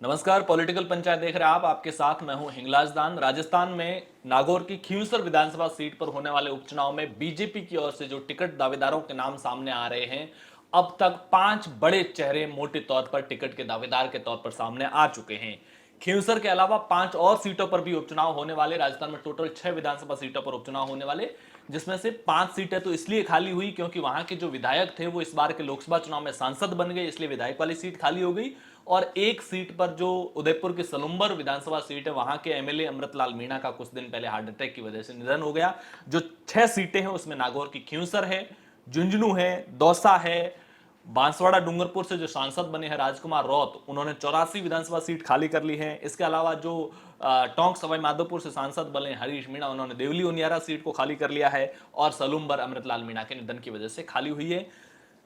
नमस्कार, पॉलिटिकल पंचायत देख रहे हैं आप। आपके साथ मैं हूं हिंगलाज दान। राजस्थान में नागौर की खींवसर विधानसभा सीट पर होने वाले उपचुनाव में बीजेपी की ओर से जो टिकट दावेदारों के नाम सामने आ रहे हैं, अब तक 5 बड़े चेहरे मोटे तौर पर टिकट के दावेदार के तौर पर सामने आ चुके हैं। खींवसर के अलावा 5 और सीटों पर भी उपचुनाव होने वाले। राजस्थान में टोटल 6 विधानसभा सीटों पर उपचुनाव होने वाले, जिसमें से 5 सीटें तो इसलिए खाली हुई क्योंकि वहां के जो विधायक थे वो इस बार के लोकसभा चुनाव में सांसद बन गए, इसलिए विधायक वाली सीट खाली हो गई। और एक सीट पर जो उदयपुर की सलुंबर विधानसभा सीट है, वहां के एमएलए अमृतलाल मीणा का कुछ दिन पहले हार्ट अटैक की वजह से निधन हो गया। जो 6 सीटें हैं उसमें नागौर की खींवसर है, झुंझुनू है, दौसा है, बांसवाड़ा डूंगरपुर से जो सांसद बने हैं राजकुमार रौत, उन्होंने 84 विधानसभा सीट खाली कर ली है। इसके अलावा जो टोंक सवाई माधोपुर से सांसद बने हरीश मीणा, उन्होंने देवली उनियारा सीट को खाली कर लिया है और सलुंबर अमृतलाल मीणा के निधन की वजह से खाली हुई है।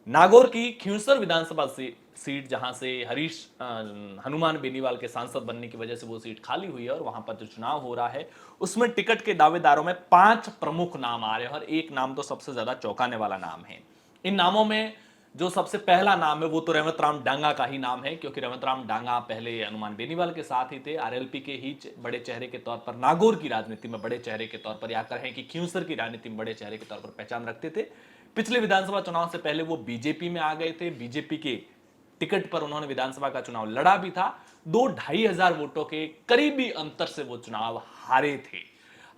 नागौर की खींवसर विधानसभा सीट जहां से हरीश हनुमान बेनीवाल के सांसद बनने की वजह से वो सीट खाली हुई है और वहां पर जो चुनाव हो रहा है उसमें टिकट के दावेदारों में 5 प्रमुख नाम आ रहे हैं और एक नाम तो सबसे ज्यादा चौंकाने वाला नाम है। इन नामों में जो सबसे पहला नाम है वो तो रेवत राम डांगा का ही नाम है, क्योंकि रेवत राम डांगा पहले हनुमान बेनीवाल के साथ ही थे। आरएलपी के ही बड़े चेहरे के तौर पर नागौर की राजनीति में बड़े चेहरे के तौर पर, या कहें कि खींवसर की राजनीति में बड़े चेहरे के तौर पर पहचान रखते थे। पिछले विधानसभा चुनाव से पहले वो बीजेपी में आ गए थे। बीजेपी के टिकट पर उन्होंने विधानसभा का चुनाव लड़ा भी था। 2-2.5 हजार वोटों के करीबी अंतर से वो चुनाव हारे थे।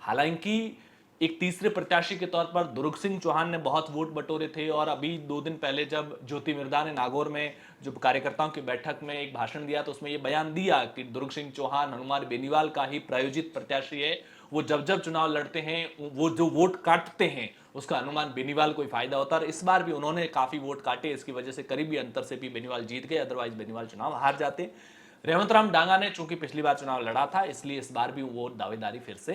हालांकि एक तीसरे प्रत्याशी के तौर पर दुर्ग सिंह चौहान ने बहुत वोट बटोरे थे और अभी 2 दिन पहले जब ज्योति मिर्धा ने नागौर में जो कार्यकर्ताओं की बैठक में एक भाषण दिया तो उसमें यह बयान दिया कि दुर्ग सिंह चौहान हनुमान बेनीवाल का ही प्रायोजित प्रत्याशी है। वो जब जब चुनाव लड़ते हैं वो जो वोट काटते हैं उसका हनुमान बेनीवाल को ही फायदा होता है। और इस बार भी उन्होंने काफी वोट काटे, इसकी वजह से करीबी अंतर से भी बेनीवाल जीत गए, अदरवाइज बेनीवाल चुनाव हार जाते। रेवंत राम डांगा ने चूंकि पिछली बार चुनाव लड़ा था, इसलिए इस बार भी वो दावेदारी फिर से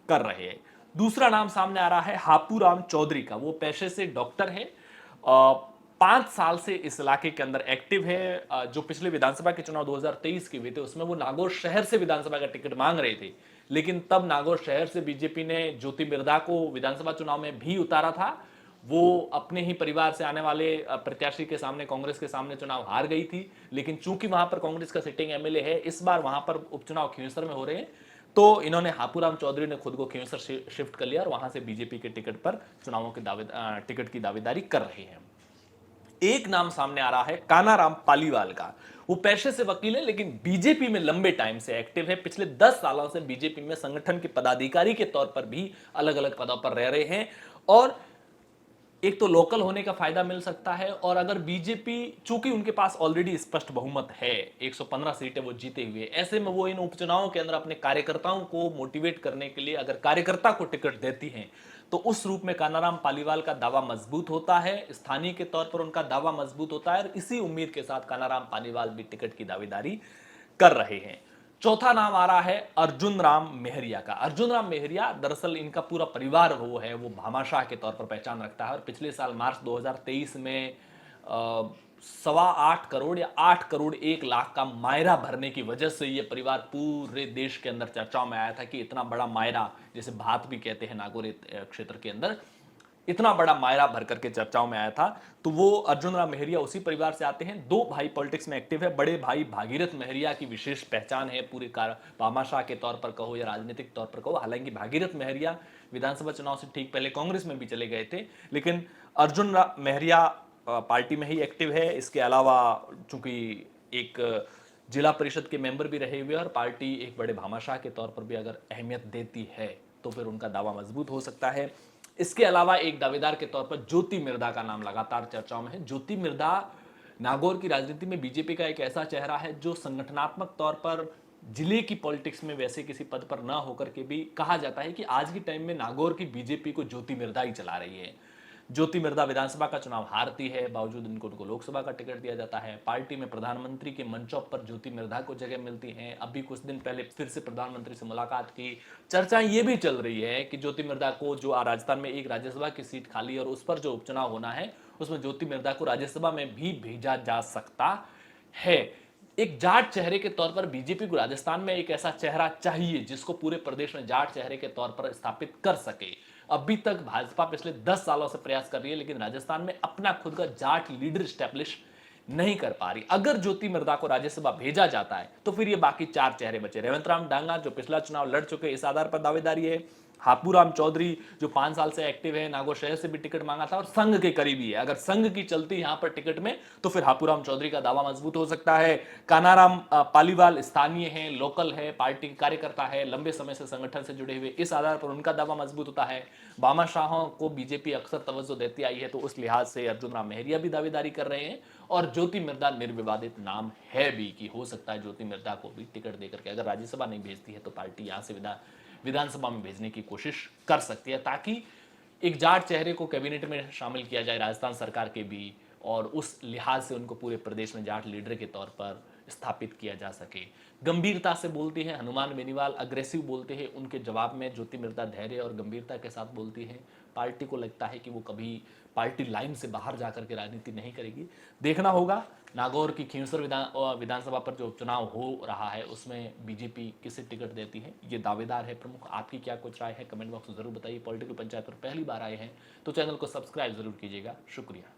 कर रहे हैं। दूसरा नाम सामने आ रहा है हापूराम चौधरी का। वो पेशे से डॉक्टर है, 5 साल से इस इलाके के अंदर एक्टिव है। जो पिछले विधानसभा के चुनाव 2023 के हुए थे उसमें वो नागौर शहर से विधानसभा का टिकट मांग रहे थे, लेकिन तब नागौर शहर से बीजेपी ने ज्योति मिर्धा को विधानसभा चुनाव में भी उतारा था। वो अपने ही परिवार से आने वाले प्रत्याशी के सामने, कांग्रेस के सामने चुनाव हार गई थी, लेकिन चूंकि वहां पर कांग्रेस का सिटिंग एमएलए है, इस बार वहां पर उपचुनाव खींवसर में हो रहे हैं, तो इन्होंने हापूराम चौधरी ने खुद को खींवसर शिफ्ट कर लिया और वहां से बीजेपी के टिकट पर चुनावों के टिकट की दावेदारी कर रहे हैं। एक नाम सामने आ रहा है कानाराम पालीवाल का। वो पेशे से वकील है लेकिन बीजेपी में लंबे टाइम से एक्टिव है। पिछले 10 सालों से बीजेपी में संगठन के पदाधिकारी के तौर पर भी अलग अलग पदों पर रह रहे हैं। और एक तो लोकल होने का फायदा मिल सकता है, और अगर बीजेपी, चूंकि उनके पास ऑलरेडी स्पष्ट बहुमत है, 115 सीटें वो जीते हुए, ऐसे में वो इन उपचुनावों के अंदर अपने कार्यकर्ताओं को मोटिवेट करने के लिए अगर कार्यकर्ता को टिकट देती हैं तो उस रूप में कानाराम पालीवाल का दावा मजबूत होता है, स्थानीय के तौर पर उनका दावा मजबूत होता है और इसी उम्मीद के साथ कानाराम पालीवाल भी टिकट की दावेदारी कर रहे हैं। चौथा नाम आ रहा है अर्जुन राम मेहरिया का। अर्जुन राम मेहरिया, दरअसल इनका पूरा परिवार वो है, वो भामाशाह के तौर पर पहचान रखता है और पिछले साल मार्च 2023 में 8.25 करोड़ या 8.1 करोड़ का मायरा भरने की वजह से ये परिवार पूरे देश के अंदर चर्चाओं में आया था कि इतना बड़ा मायरा, जैसे भात भी कहते हैं नागौर क्षेत्र के अंदर, इतना बड़ा मायरा भर करके चर्चाओं में आया था। तो वो अर्जुन राम मेहरिया उसी परिवार से आते हैं। 2 भाई पॉलिटिक्स में एक्टिव है। बड़े भाई भागीरथ मेहरिया की विशेष पहचान है पूरे भामाशाह के तौर पर कहो या राजनीतिक तौर पर कहो। हालांकि भागीरथ मेहरिया विधानसभा चुनाव से ठीक पहले कांग्रेस में भी चले गए थे, लेकिन अर्जुन मेहरिया पार्टी में ही एक्टिव है। इसके अलावा चूंकि एक जिला परिषद के मेंबर भी रहे हुए और पार्टी एक बड़े भामाशाह के तौर पर भी अगर अहमियत देती है तो फिर उनका दावा मजबूत हो सकता है। इसके अलावा एक दावेदार के तौर पर ज्योति मिर्धा का नाम लगातार चर्चाओं में है। ज्योति मिर्धा नागौर की राजनीति में बीजेपी का एक ऐसा चेहरा है जो संगठनात्मक तौर पर जिले की पॉलिटिक्स में वैसे किसी पद पर ना होकर के भी कहा जाता है कि आज के टाइम में नागौर की बीजेपी को ज्योति मिर्धा ही चला रही है। ज्योति मिर्धा विधानसभा का चुनाव हारती है, बावजूद उनको लोकसभा का टिकट दिया जाता है। पार्टी में प्रधानमंत्री के मंचों पर ज्योति मिर्धा को जगह मिलती है। अभी कुछ दिन पहले फिर से प्रधानमंत्री से मुलाकात की। चर्चा ये भी चल रही है कि ज्योति मिर्धा को, जो राजस्थान में एक राज्यसभा की सीट खाली है और उस पर जो उपचुनाव होना है उसमें ज्योति मिर्धा को राज्यसभा में भी भेजा जा सकता है। एक जाट चेहरे के तौर पर बीजेपी को राजस्थान में एक ऐसा चेहरा चाहिए जिसको पूरे प्रदेश में जाट चेहरे के तौर पर स्थापित कर सके। अभी तक भाजपा पिछले 10 सालों से प्रयास कर रही है, लेकिन राजस्थान में अपना खुद का जाट लीडर स्टैब्लिश नहीं कर पा रही। अगर ज्योति मिर्धा को राज्यसभा भेजा जाता है तो फिर ये बाकी 4 चेहरे बचे। रेवंत राम डांगा जो पिछला चुनाव लड़ चुके, इस आधार पर दावेदारी है। हापूराम चौधरी जो 5 साल से एक्टिव है, नागौर शहर से भी टिकट मांगा था और संघ के करीबी है। अगर संघ की चलती यहां पर टिकट में तो फिर हापूराम चौधरी का दावा मजबूत हो सकता है। कानाराम पालीवाल स्थानीय है, लोकल है, पार्टी कार्यकर्ता है, लंबे समय से संगठन से जुड़े हुए, इस आधार पर उनका दावा मजबूत होता है। बामा शाहों को बीजेपी अक्सर तवज्जो देती आई है, तो उस लिहाज से अर्जुन राम मेहरिया भी दावेदारी कर रहे हैं। और ज्योति मिर्धा निर्विवादित नाम है भी कि हो सकता है ज्योति मिर्धा को भी टिकट देकर के, अगर राज्यसभा नहीं भेजती है तो पार्टी यहां से विधानसभा में भेजने की कोशिश कर सकती है, ताकि एक जाट चेहरे को कैबिनेट में शामिल किया जाए राजस्थान सरकार के भी, और उस लिहाज से उनको पूरे प्रदेश में जाट लीडर के तौर पर स्थापित किया जा सके। गंभीरता से बोलती है हनुमान बेनीवाल, अग्रेसिव बोलते हैं, उनके जवाब में ज्योति मिर्धा धैर्य और गंभीरता के साथ बोलती है। पार्टी को लगता है कि वो कभी पार्टी लाइन से बाहर जाकर के राजनीति नहीं करेगी। देखना होगा नागौर की खींवसर विधानसभा पर जो उपचुनाव हो रहा है उसमें बीजेपी किसे टिकट देती है, ये दावेदार है प्रमुख। आपकी क्या कुछ राय है कमेंट बॉक्स में जरूर बताइए। पॉलिटिकल पंचायत पर पहली बार आए हैं तो चैनल को सब्सक्राइब जरूर कीजिएगा। शुक्रिया।